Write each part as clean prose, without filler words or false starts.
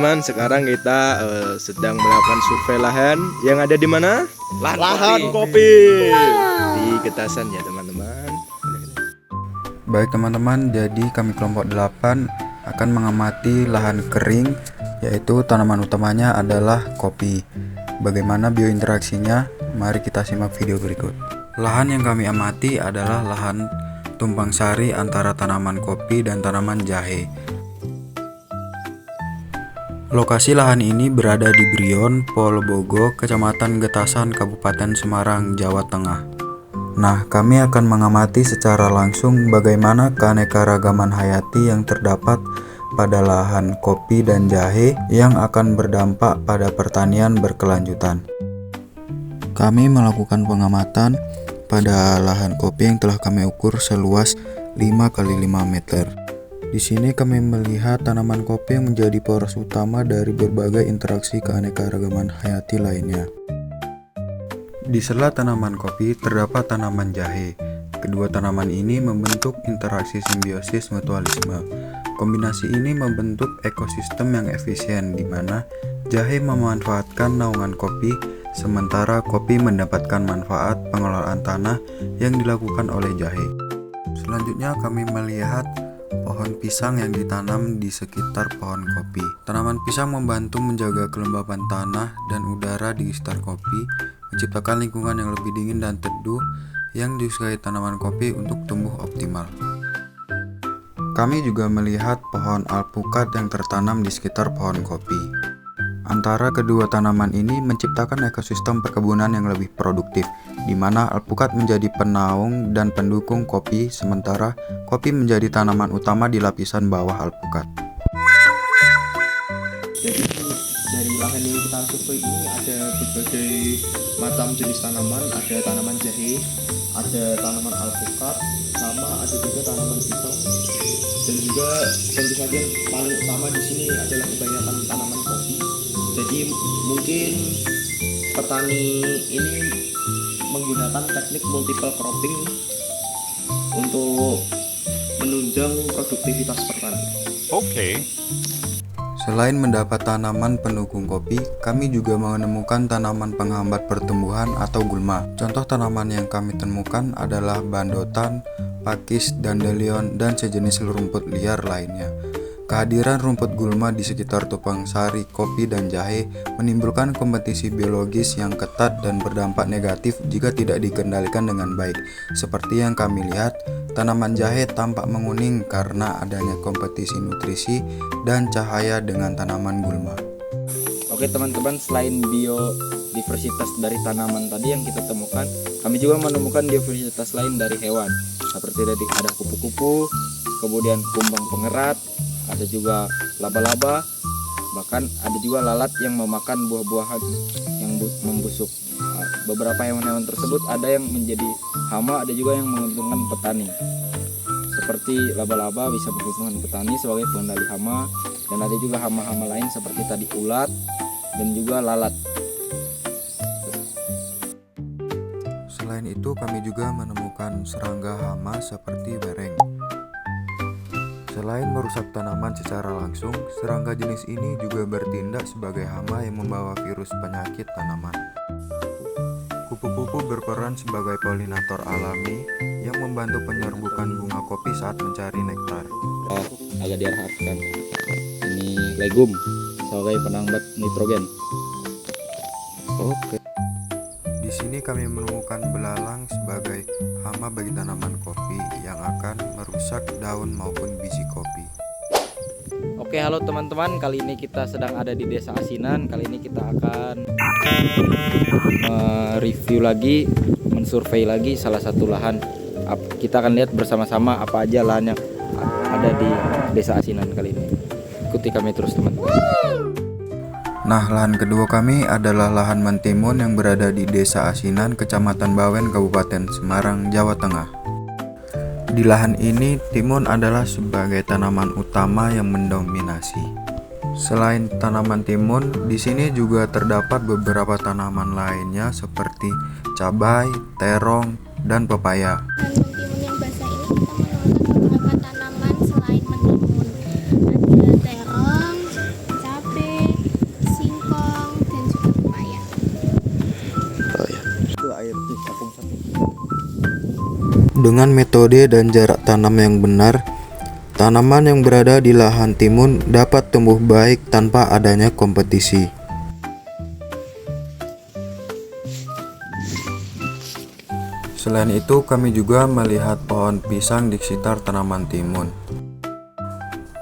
teman-teman, sekarang kita sedang melakukan survei lahan yang ada di mana? Lahan kopi. Di Getasan ya teman-teman. Baik teman-teman, jadi kami kelompok 8 akan mengamati lahan kering, yaitu tanaman utamanya adalah kopi. Bagaimana biointeraksinya? Mari kita simak video berikut. Lahan yang kami amati adalah lahan tumpang sari antara tanaman kopi dan tanaman jahe. Lokasi lahan ini berada di Brion, Polobogo, Kecamatan Getasan, Kabupaten Semarang, Jawa Tengah. Nah, kami akan mengamati secara langsung bagaimana keanekaragaman hayati yang terdapat pada lahan kopi dan jahe yang akan berdampak pada pertanian berkelanjutan. Kami melakukan pengamatan pada lahan kopi yang telah kami ukur seluas 5 x 5 meter. Di sini kami melihat tanaman kopi yang menjadi poros utama dari berbagai interaksi keanekaragaman hayati lainnya. Di sela tanaman kopi terdapat tanaman jahe. Kedua tanaman ini membentuk interaksi simbiosis mutualisme. Kombinasi ini membentuk ekosistem yang efisien di mana jahe memanfaatkan naungan kopi, sementara kopi mendapatkan manfaat pengelolaan tanah yang dilakukan oleh jahe. Selanjutnya kami melihat pohon pisang yang ditanam di sekitar pohon kopi. Tanaman pisang membantu menjaga kelembaban tanah dan udara di sekitar kopi, menciptakan lingkungan yang lebih dingin dan teduh yang disukai tanaman kopi untuk tumbuh optimal. Kami juga melihat pohon alpukat yang tertanam di sekitar pohon kopi. Antara kedua tanaman ini menciptakan ekosistem perkebunan yang lebih produktif, di mana alpukat menjadi penaung dan pendukung kopi, sementara kopi menjadi tanaman utama di lapisan bawah alpukat. Jadi dari lahan yang kita survei ini ada berbagai macam jenis tanaman, ada tanaman jahe, ada tanaman alpukat, sama ada juga tanaman pisang, dan juga tentu saja yang paling utama di sini adalah kebanyakan tanaman kopi. Jadi mungkin petani ini menggunakan teknik multiple cropping untuk menunjang produktivitas pertanian. Oke. Selain mendapat tanaman pendukung kopi, kami juga menemukan tanaman penghambat pertumbuhan atau gulma. Contoh tanaman yang kami temukan adalah bandotan, pakis, dandelion, dan sejenis rumput liar lainnya. Kehadiran rumput gulma di sekitar tumpang sari, kopi, dan jahe menimbulkan kompetisi biologis yang ketat dan berdampak negatif jika tidak dikendalikan dengan baik. Seperti yang kami lihat, tanaman jahe tampak menguning karena adanya kompetisi nutrisi dan cahaya dengan tanaman gulma. Oke teman-teman, selain biodiversitas dari tanaman tadi yang kita temukan, kami juga menemukan biodiversitas lain dari hewan. Seperti tadi ada kupu-kupu, kemudian kumbang pengerat, ada juga laba-laba, bahkan ada juga lalat yang memakan buah-buahan yang membusuk. Beberapa hewan-hewan tersebut ada yang menjadi hama, ada juga yang menguntungkan petani. Seperti laba-laba bisa menguntungkan petani sebagai pengendali hama, dan ada juga hama-hama lain seperti tadi ulat dan juga lalat. Selain itu, kami juga menemukan serangga hama seperti wereng. Selain merusak tanaman secara langsung, serangga jenis ini juga bertindak sebagai hama yang membawa virus penyakit tanaman. Kupu-kupu berperan sebagai polinator alami yang membantu penyerbukan bunga kopi saat mencari nektar. Agak diarahkan. Ini legum sebagai penambah nitrogen. Oke. Di sini kami menemukan belalang sebagai hama bagi tanaman kopi yang akan merusak daun maupun biji kopi. Oke, halo teman-teman. Kali ini kita sedang ada di Desa Asinan. Kali ini kita akan review lagi, mensurvei lagi salah satu lahan. Kita akan lihat bersama-sama apa aja lahan yang ada di Desa Asinan kali ini. Ikuti kami terus teman-teman. Nah, lahan kedua kami adalah lahan mentimun yang berada di Desa Asinan, Kecamatan Bawen, Kabupaten Semarang, Jawa Tengah. Di lahan ini, timun adalah sebagai tanaman utama yang mendominasi. Selain tanaman timun, di sini juga terdapat beberapa tanaman lainnya seperti cabai, terong, dan pepaya. Mentimun yang basah ini kita menemukan beberapa tanaman selain mentimun. Ada terong, cabai, Dengan metode dan jarak tanam yang benar, tanaman yang berada di lahan timun dapat tumbuh baik tanpa adanya kompetisi. Selain itu, kami juga melihat pohon pisang di sekitar tanaman timun.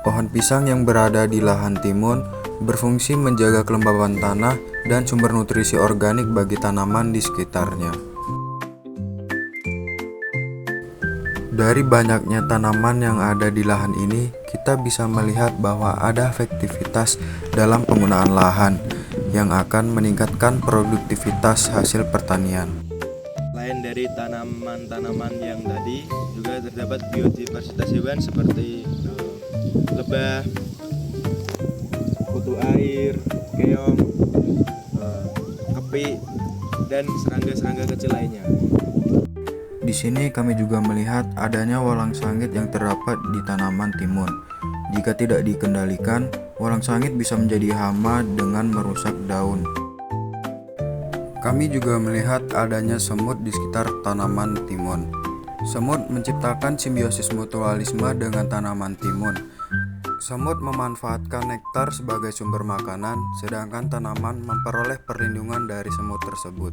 Pohon pisang yang berada di lahan timun berfungsi menjaga kelembaban tanah dan sumber nutrisi organik bagi tanaman di sekitarnya. Dari banyaknya tanaman yang ada di lahan ini, kita bisa melihat bahwa ada efektivitas dalam penggunaan lahan yang akan meningkatkan produktivitas hasil pertanian. Selain dari tanaman-tanaman yang tadi, juga terdapat biodiversitas hewan seperti lebah, kutu air, keong, kepi, dan serangga-serangga kecil lainnya. Di sini kami juga melihat adanya walang sangit yang terdapat di tanaman timun. Jika tidak dikendalikan, walang sangit bisa menjadi hama dengan merusak daun. Kami juga melihat adanya semut di sekitar tanaman timun. Semut menciptakan simbiosis mutualisme dengan tanaman timun. Semut memanfaatkan nektar sebagai sumber makanan, sedangkan tanaman memperoleh perlindungan dari semut tersebut.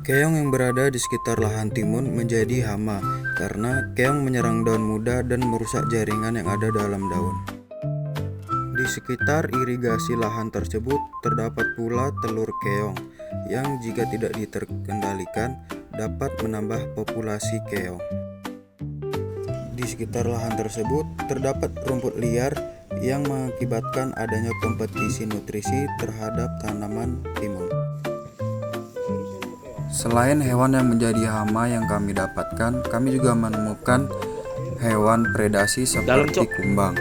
Keong yang berada di sekitar lahan timun menjadi hama karena keong menyerang daun muda dan merusak jaringan yang ada dalam daun. Di sekitar irigasi lahan tersebut terdapat pula telur keong yang jika tidak diterkendalikan dapat menambah populasi keong. Di sekitar lahan tersebut terdapat rumput liar yang mengakibatkan adanya kompetisi nutrisi terhadap tanaman timun. Selain hewan yang menjadi hama yang kami dapatkan, kami juga menemukan hewan predasi seperti kumbang.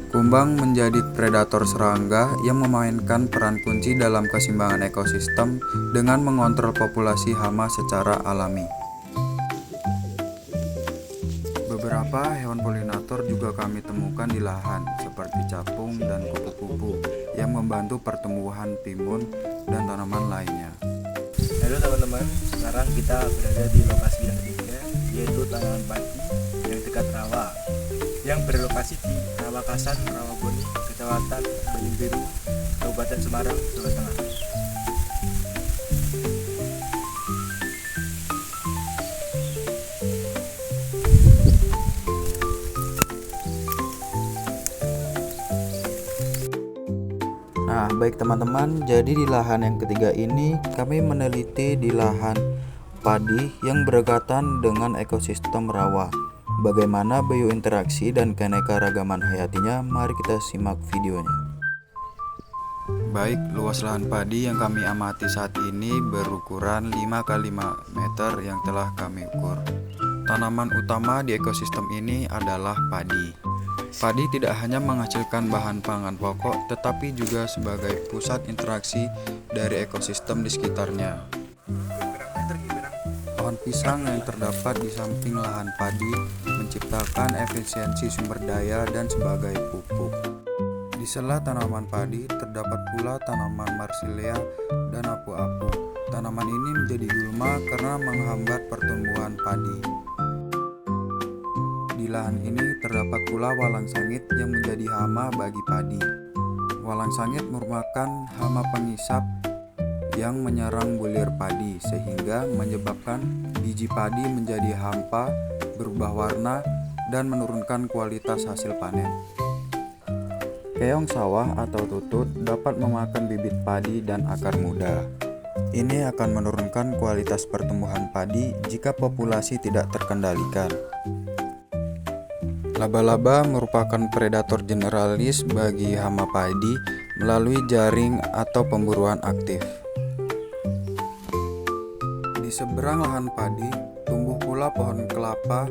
Kumbang menjadi predator serangga yang memainkan peran kunci dalam keseimbangan ekosistem dengan mengontrol populasi hama secara alami. Beberapa hewan polinator juga kami temukan di lahan, seperti capung dan kupu-kupu yang membantu pertumbuhan timun dan tanaman lainnya. Halo teman-teman, sekarang kita berada di lokasi yang ketiga, yaitu tanaman padi yang dekat rawa, yang berlokasi di Rawakasan, Rawaboni, Kecamatan Banyu Biru, Kabupaten Semarang, Jawa Tengah. Nah, baik teman-teman, jadi di lahan yang ketiga ini kami meneliti di lahan padi yang berdekatan dengan ekosistem rawa. Bagaimana biointeraksi dan keanekaragaman hayatinya? Mari kita simak videonya. Baik, luas lahan padi yang kami amati saat ini berukuran 5 x 5 meter yang telah kami ukur. Tanaman utama di ekosistem ini adalah padi. Padi tidak hanya menghasilkan bahan pangan pokok, tetapi juga sebagai pusat interaksi dari ekosistem di sekitarnya. Pohon pisang yang terdapat di samping lahan padi menciptakan efisiensi sumber daya dan sebagai pupuk. Di sela tanaman padi terdapat pula tanaman marsilea dan apu-apu. Tanaman ini menjadi gulma karena menghambat pertumbuhan padi. Di lahan ini terdapat pula walang sangit yang menjadi hama bagi padi. Walang sangit merupakan hama pengisap yang menyerang bulir padi sehingga menyebabkan biji padi menjadi hampa, berubah warna, dan menurunkan kualitas hasil panen. Keong sawah atau tutut dapat memakan bibit padi dan akar muda. Ini akan menurunkan kualitas pertumbuhan padi jika populasi tidak terkendalikan. Laba-laba merupakan predator generalis bagi hama padi melalui jaring atau pemburuan aktif. Di seberang lahan padi, tumbuh pula pohon kelapa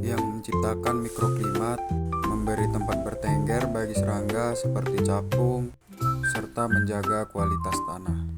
yang menciptakan mikroklimat, memberi tempat bertengger bagi serangga seperti capung, serta menjaga kualitas tanah.